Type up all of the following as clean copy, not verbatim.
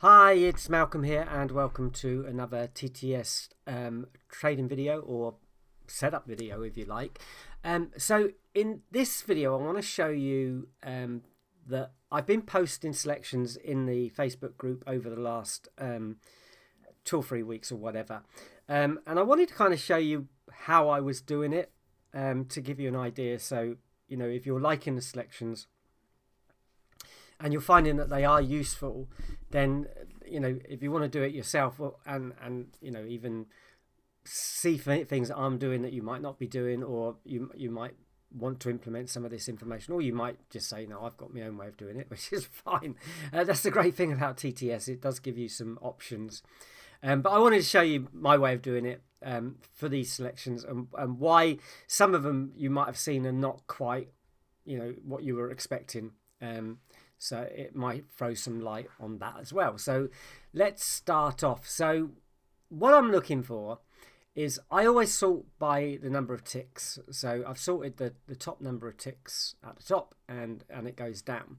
Hi, it's Malcolm here and welcome to another TTS trading video or setup video if you like. So in this video I want to show you that I've been posting selections in the Facebook group over the last 2 or 3 weeks or whatever, and I wanted to kind of show you how I was doing it to give you an idea. So you know, if you're liking the selections and you're finding that they are useful, then you know, if you want to do it yourself, and you know, even see things that I'm doing that you might not be doing, or you might want to implement some of this information, or you might just say, no, I've got my own way of doing it, which is fine. That's the great thing about TTS, it does give you some options. But I wanted to show you my way of doing it for these selections, and why some of them you might have seen are not quite, you know, what you were expecting. So it might throw some light on that as well. So let's start off. So what I'm looking for is, I always sort by the number of ticks. So I've sorted the top number of ticks at the top, and it goes down.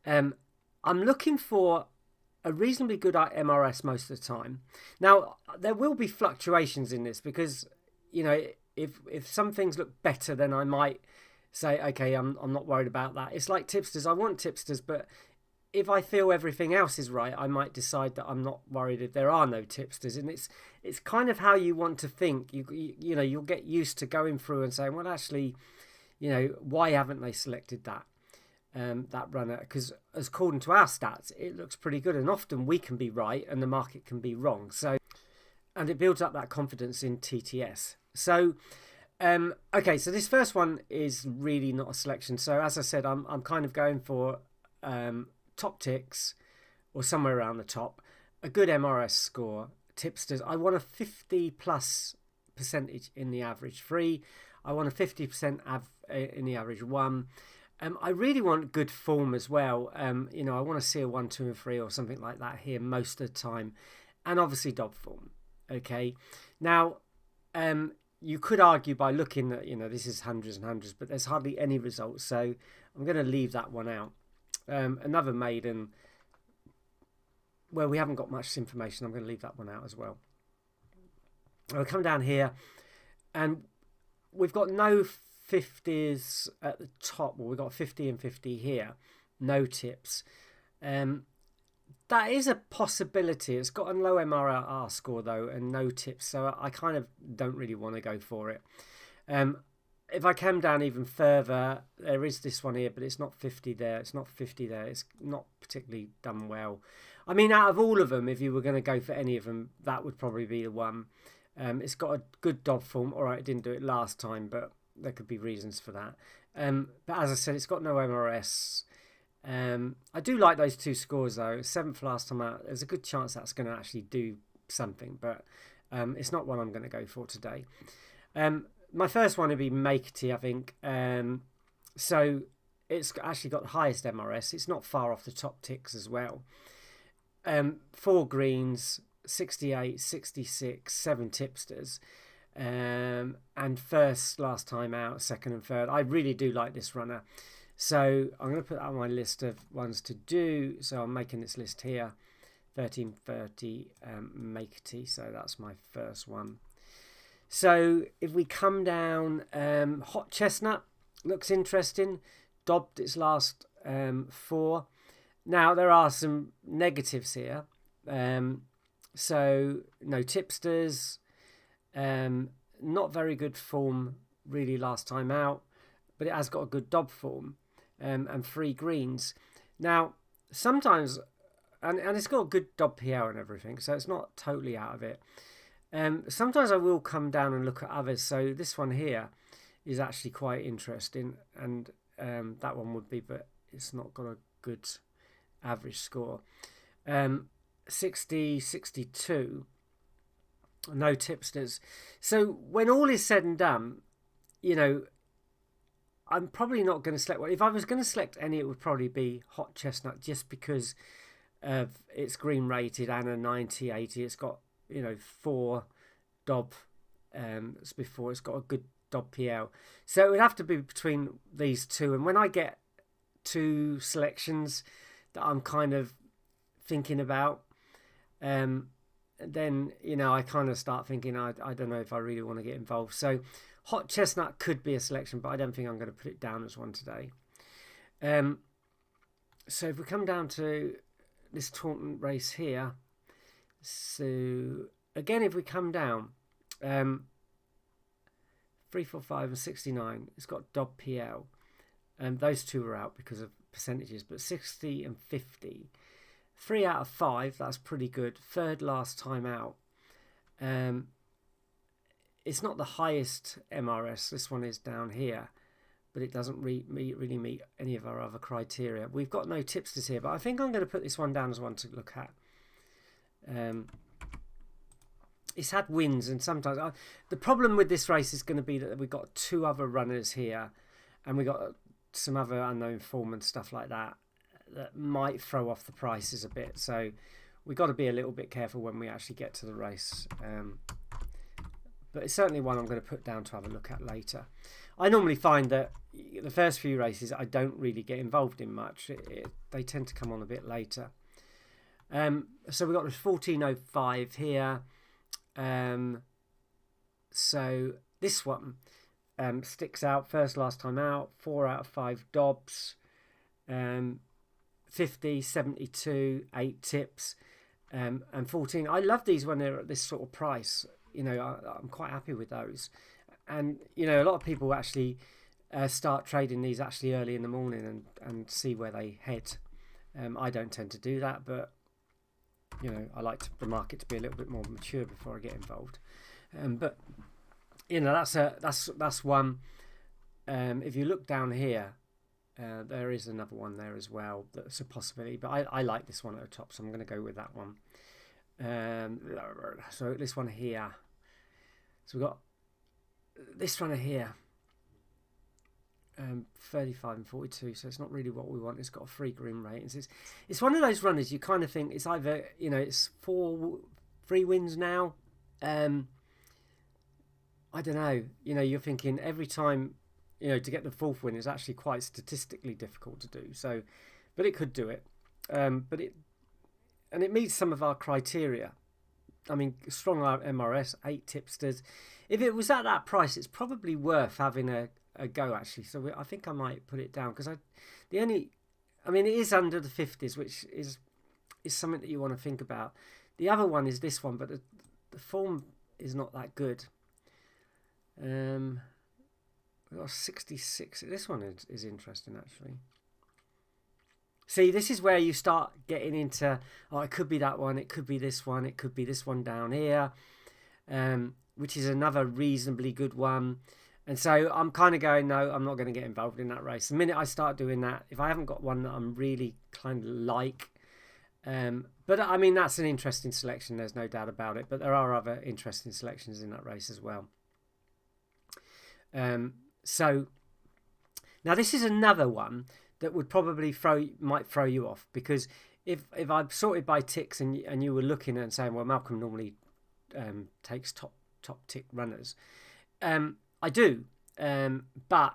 I'm looking for a reasonably good MRS most of the time. Now there will be fluctuations in this, because you know, if some things look better, then I might say, okay, I'm not worried about that. It's like tipsters. I want tipsters, but if I feel everything else is right, I might decide that I'm not worried if there are no tipsters. And it's kind of how you want to think. You know, you'll get used to going through and saying, well, actually, you know, why haven't they selected that runner? Because according to our stats, it looks pretty good, and often we can be right and the market can be wrong. So, and it builds up that confidence in TTS. So okay, so this first one is really not a selection. So as I said, I'm kind of going for top ticks or somewhere around the top, a good MRS score, tipsters. I want a 50+ percentage in the average 3. I want a 50% in the average 1. I really want good form as well. You know, I want to see a 1, 2, and 3 or something like that here most of the time, and obviously dog form. Okay, now you could argue by looking at, you know, this is hundreds and hundreds, but there's hardly any results, so I'm going to leave that one out. Another maiden where we haven't got much information, I'm going to leave that one out as well. I'll come down here, and we've got no 50s at the top. Well, we've got 50 and 50 here, no tips. That is a possibility. It's got a low MRR score though, and no tips, so I kind of don't really want to go for it. If I come down even further, there is this one here, but it's not 50 there. It's not 50 there. It's not particularly done well. I mean, out of all of them, if you were going to go for any of them, that would probably be the one. It's got a good dog form. All right, it didn't do it last time, but there could be reasons for that. But as I said, it's got no MRS. I do like those two scores though. 7th last time out. There's a good chance that's going to actually do something, but it's not one I'm going to go for today. My first one would be Makety, I think. So it's actually got the highest MRS. It's not far off the top ticks as well. 4 greens, 68, 66, 7 tipsters. And first last time out, second and third. I really do like this runner. So I'm going to put that on my list of ones to do. So I'm making this list here. 1330 Makety. So that's my first one. So if we come down, Hot Chestnut looks interesting. Dobbed its last 4. Now there are some negatives here. So no tipsters. Not very good form really last time out, but it has got a good dob form. And 3 greens. Now sometimes, and it's got a good dob PL and everything, so it's not totally out of it. Sometimes I will come down and look at others. So this one here is actually quite interesting, and that one would be, but it's not got a good average score. 60, 62, no tipsters. So when all is said and done, you know, I'm probably not going to select one. If I was going to select any, it would probably be Hot Chestnut, just because of its green rated and a 90/80. It's got, you know, 4 dob before. It's got a good dob PL. So it would have to be between these two. And when I get 2 selections that I'm kind of thinking about, then I kind of start thinking I don't know if I really want to get involved. So hot chestnut could be a selection, but I don't think I'm going to put it down as one today. So if we come down to this Taunton race here, so again, if we come down, 3, 4, 5 and 69, it's got Dob PL, and those two are out because of percentages, but 60 and 50, 3 out of 5, that's pretty good. Third last time out. It's not the highest MRS, this one is down here, but it doesn't really meet any of our other criteria. We've got no tipsters here, but I think I'm going to put this one down as one to look at. It's had wins, and sometimes the problem with this race is going to be that we've got 2 other runners here, and we got some other unknown form and stuff like that might throw off the prices a bit. So we've got to be a little bit careful when we actually get to the race. But it's certainly one I'm going to put down to have a look at later. I normally find that the first few races I don't really get involved in much. They tend to come on a bit later. So we've got this 1405 here. So this one sticks out. First last time out. 4 out of 5 Dobbs. 50, 72, 8 tips, and 14. I love these when they're at this sort of price. I'm quite happy with those. And a lot of people actually start trading these actually early in the morning and see where they head. I don't tend to do that, but I like the market to be a little bit more mature before I get involved. But that's one. If you look down here, there is another one there as well that's a possibility, but I like this one at the top, so I'm going to go with that one. So this one here, so we've got this runner here, 35 and 42, so it's not really what we want. It's got a 3 green ratings. It's one of those runners you kind of think it's either it's 3 wins now. I don't know. You're thinking every time to get the 4th win is actually quite statistically difficult to do. So, but it could do it. But it meets some of our criteria. I mean, strong MRS, 8 tipsters. If it was at that price, it's probably worth having a go actually. So I think I might put it down because it is under the 50s, which is something that you want to think about. The other one is this one, but the form is not that good. We've got 66. This one is interesting actually. See, this is where you start getting into, it could be that one, it could be this one, it could be this one down here, which is another reasonably good one. And so I'm kind of going, no, I'm not going to get involved in that race. The minute I start doing that, if I haven't got one that I'm really kind of like, but I mean, that's an interesting selection, there's no doubt about it. But there are other interesting selections in that race as well. So now this is another one that would probably might throw you off, because if I've sorted by ticks and you were looking and saying, well, Malcolm normally takes top tick runners, I do, but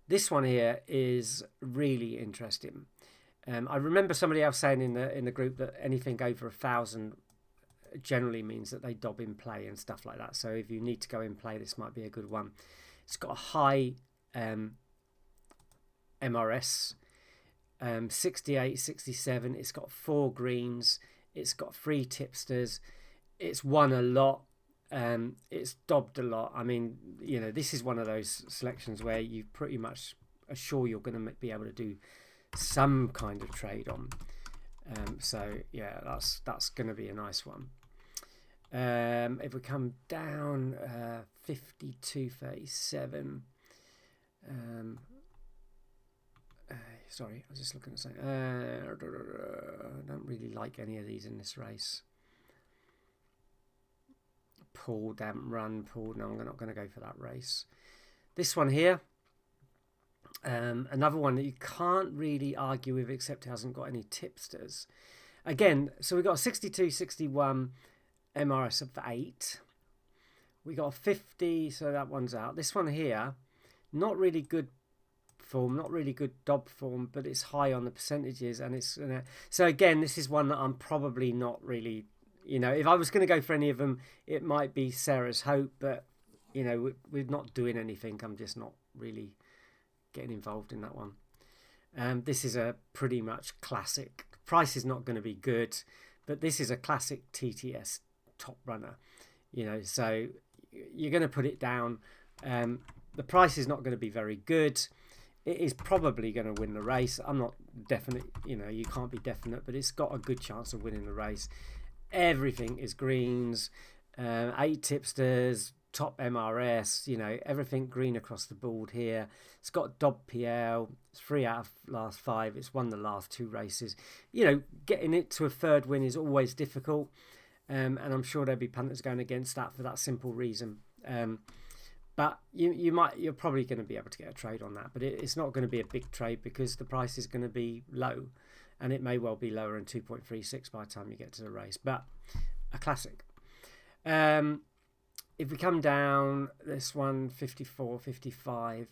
this one here is really interesting. I remember somebody else saying in the group that anything over 1,000 generally means that they dob in play and stuff like that. So if you need to go in play, this might be a good one. It's got a high MRS, 68, 67. It's got 4 greens. It's got 3 tipsters. It's won a lot. It's dobbed a lot. I mean, this is one of those selections where you pretty much are sure you're going to be able to do some kind of trade on. So yeah, that's going to be a nice one. If we come down, 52, 37. Sorry, I was just looking at something. I don't really like any of these in this race. Pull, damp, run, pull. No, I'm not going to go for that race. This one here, another one that you can't really argue with, except it hasn't got any tipsters. Again, so we've got a 62, 61 MRS of 8. We got a 50, so that one's out. This one here, not really good form, not really good dob form, but it's high on the percentages, and it's so again, this is one that I'm probably not really You know, if I was going to go for any of them, it might be Sarah's Hope, but you know, we're not doing anything. I'm just not really getting involved in that one. This is a pretty much classic. Price is not going to be good, but this is a classic TTS top runner. You know, so you're going to put it down. The price is not going to be very good. It is probably going to win the race. I'm not definite, you know, you can't be definite, but it's got a good chance of winning the race. Everything is greens, 8 tipsters, top MRS, you know, everything green across the board here. It's got Dob PL, it's 3 out of last 5, it's won the last 2 races. You know, getting it to a third win is always difficult, and I'm sure there'll be punters going against that for that simple reason. But you're probably going to be able to get a trade on that, but it's not going to be a big trade because the price is going to be low, and it may well be lower than 2.36 by the time you get to the race. But a classic. If we come down, this one 54, 55,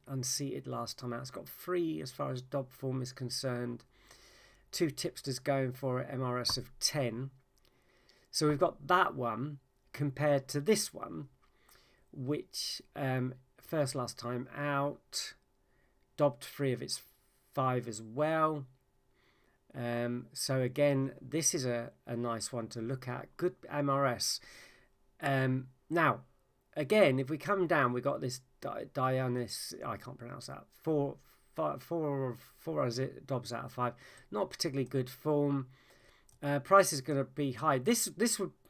unseated last time out. It's got 3 as far as Dob form is concerned. 2 tipsters going for it, MRS of 10. So we've got that one compared to this one, which first last time out, dobbed 3 of its 5 as well. So again, this is a nice one to look at. Good MRS. Now, again, if we come down, we got this Dionys, I can't pronounce that, 4 as it dobs out of 5. Not particularly good form. Price is going to be high. This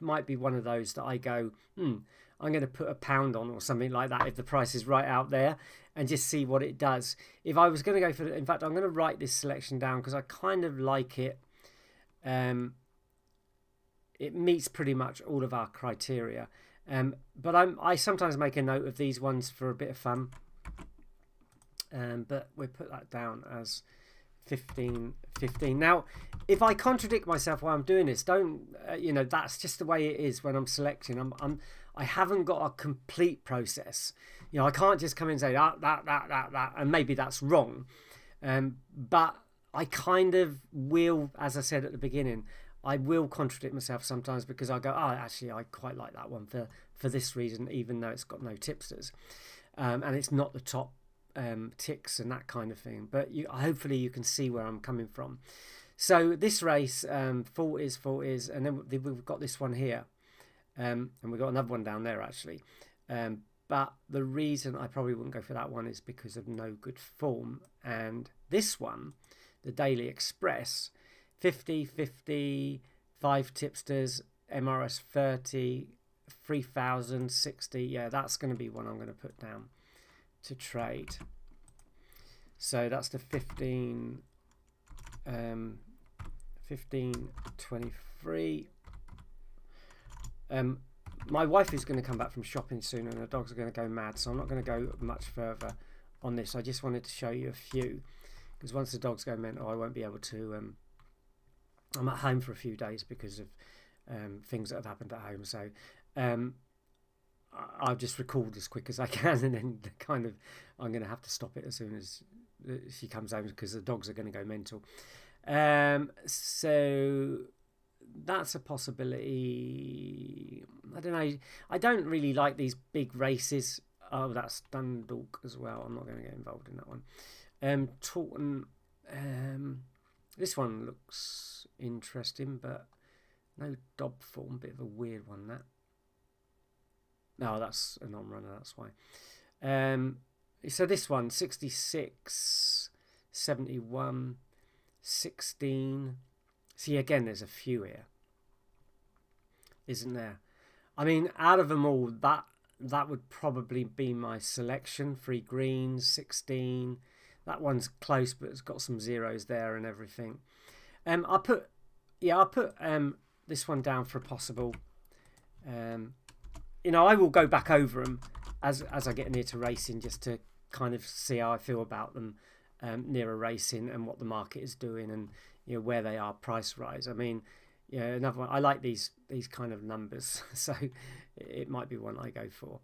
might be one of those that I go, I'm going to put £1 on or something like that if the price is right out there, and just see what it does. If I was going to go for, in fact, I'm going to write this selection down because I kind of like it. It meets pretty much all of our criteria. But I sometimes make a note of these ones for a bit of fun. But we'll put that down as 15. Now, if I contradict myself while I'm doing this, don't you know, that's just the way it is when I'm selecting. I haven't got a complete process. You know, I can't just come in and say that, and maybe that's wrong. But I kind of will, as I said at the beginning, I will contradict myself sometimes because I go, actually, I quite like that one for this reason, even though it's got no tipsters, and it's not the top ticks and that kind of thing. But hopefully you can see where I'm coming from. So this race, 40s, and then we've got this one here, and we've got another one down there actually. But the reason I probably wouldn't go for that one is because of no good form. And this one, the Daily Express, 50, 50, 5 tipsters, MRS 30, 3,000, 60. Yeah, that's going to be one I'm going to put down to trade. So that's the 15, 23. My wife is going to come back from shopping soon and the dogs are going to go mad, so I'm not going to go much further on this. I just wanted to show you a few, because once the dogs go mental I won't be able to. I'm at home for a few days because of things that have happened at home, so I'll just record as quick as I can, and then kind of I'm going to have to stop it as soon as she comes home because the dogs are going to go mental. So that's a possibility. I don't know. I don't really like these big races. Oh, that's Dundalk as well. I'm not going to get involved in that one. Taunton. This one looks interesting, but no Dob form. Bit of a weird one, that. No, that's a non-runner, that's why. So this one, 66, 71, 16. See, again, there's a few here, isn't there? I mean, out of them all, that would probably be my selection. 3 greens, 16. That one's close, but it's got some zeros there and everything. I'll put this one down for a possible. You know, I will go back over them as I get near to racing, just to kind of see how I feel about them nearer racing and what the market is doing, and you know where they are price rise. I mean, yeah, another one. I like these kind of numbers, so it might be one I go for.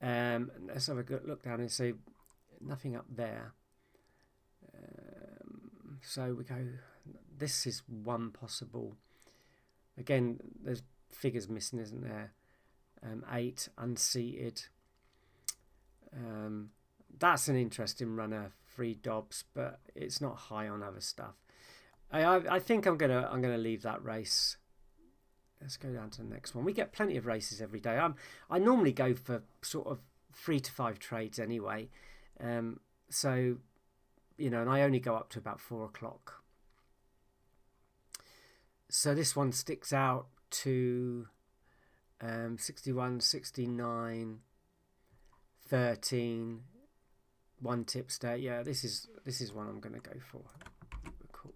Let's have a good look down and see. Nothing up there. So we go. This is one possible Again, there's figures missing, isn't there? 8 unseated. That's an interesting runner, 3 Dobbs, but it's not high on other stuff. I think I'm gonna leave that race. Let's go down to the next one. We get plenty of races every day. I normally go for sort of 3 to 5 trades anyway. So, you know, and I only go up to about 4 o'clock. So this one sticks out to 61, 69, 13, 1 tipster. Yeah, this is one I'm going to go for. Cool.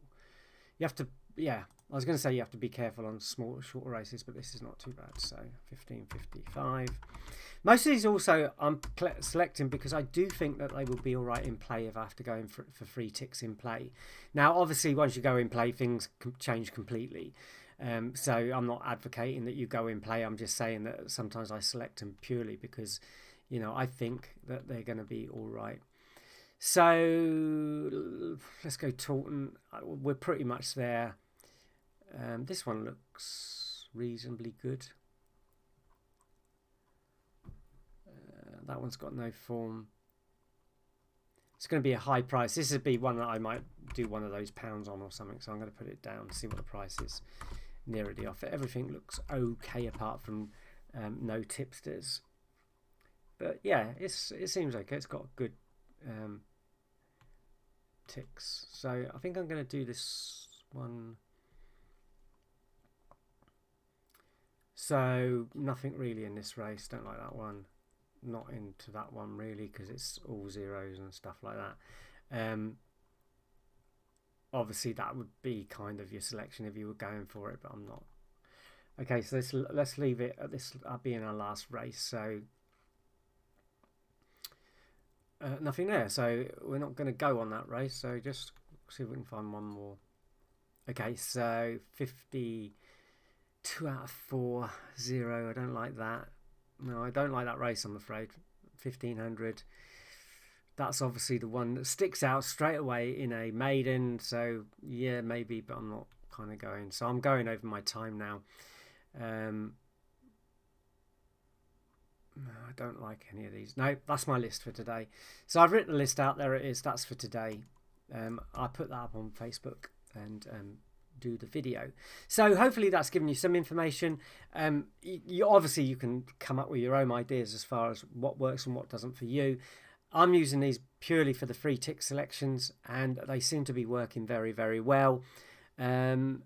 You have to, yeah, I was going to say you have to be careful on shorter races, but this is not too bad. So 15.55. Most of these also I'm selecting because I do think that they will be all right in play if I have to go in for free ticks in play. Now, obviously, once you go in play, things change completely. So I'm not advocating that you go in play. I'm just saying that sometimes I select them purely because, you know, I think that they're going to be all right. So let's go Taunton. We're pretty much there. This one looks reasonably good. That one's got no form. It's going to be a high price. This would be one that I might do one of those pounds on or something. So I'm going to put it down to see what the price is nearer the offer. Everything looks okay apart from no tipsters. But yeah, it seems okay. It's got good ticks. So I think I'm going to do this one. So nothing really in this race. Don't like that one. Not into that one really because it's all zeros and stuff like that. Obviously that would be kind of your selection if you were going for it, but I'm not. Okay, so let's leave it at this. I'll be in our last race, so nothing there. So we're not going to go on that race. So just see if we can find one more. Okay, so 52 out of 4, 0. I don't like that. No, I don't like that race, I'm afraid. 1500. That's obviously the one that sticks out straight away in a maiden. So, yeah, maybe, but I'm not kind of going. So I'm going over my time now. No, I don't like any of these. No, that's my list for today. So I've written a list out. There it is. That's for today. I put that up on Facebook and do the video. So hopefully that's given you some information. Obviously you can come up with your own ideas as far as what works and what doesn't for you. I'm using these purely for the free tick selections and they seem to be working very, very well. And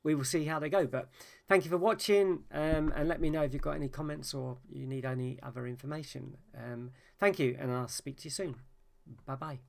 we will see how they go. But thank you for watching and let me know if you've got any comments or you need any other information. Thank you and I'll speak to you soon. Bye bye.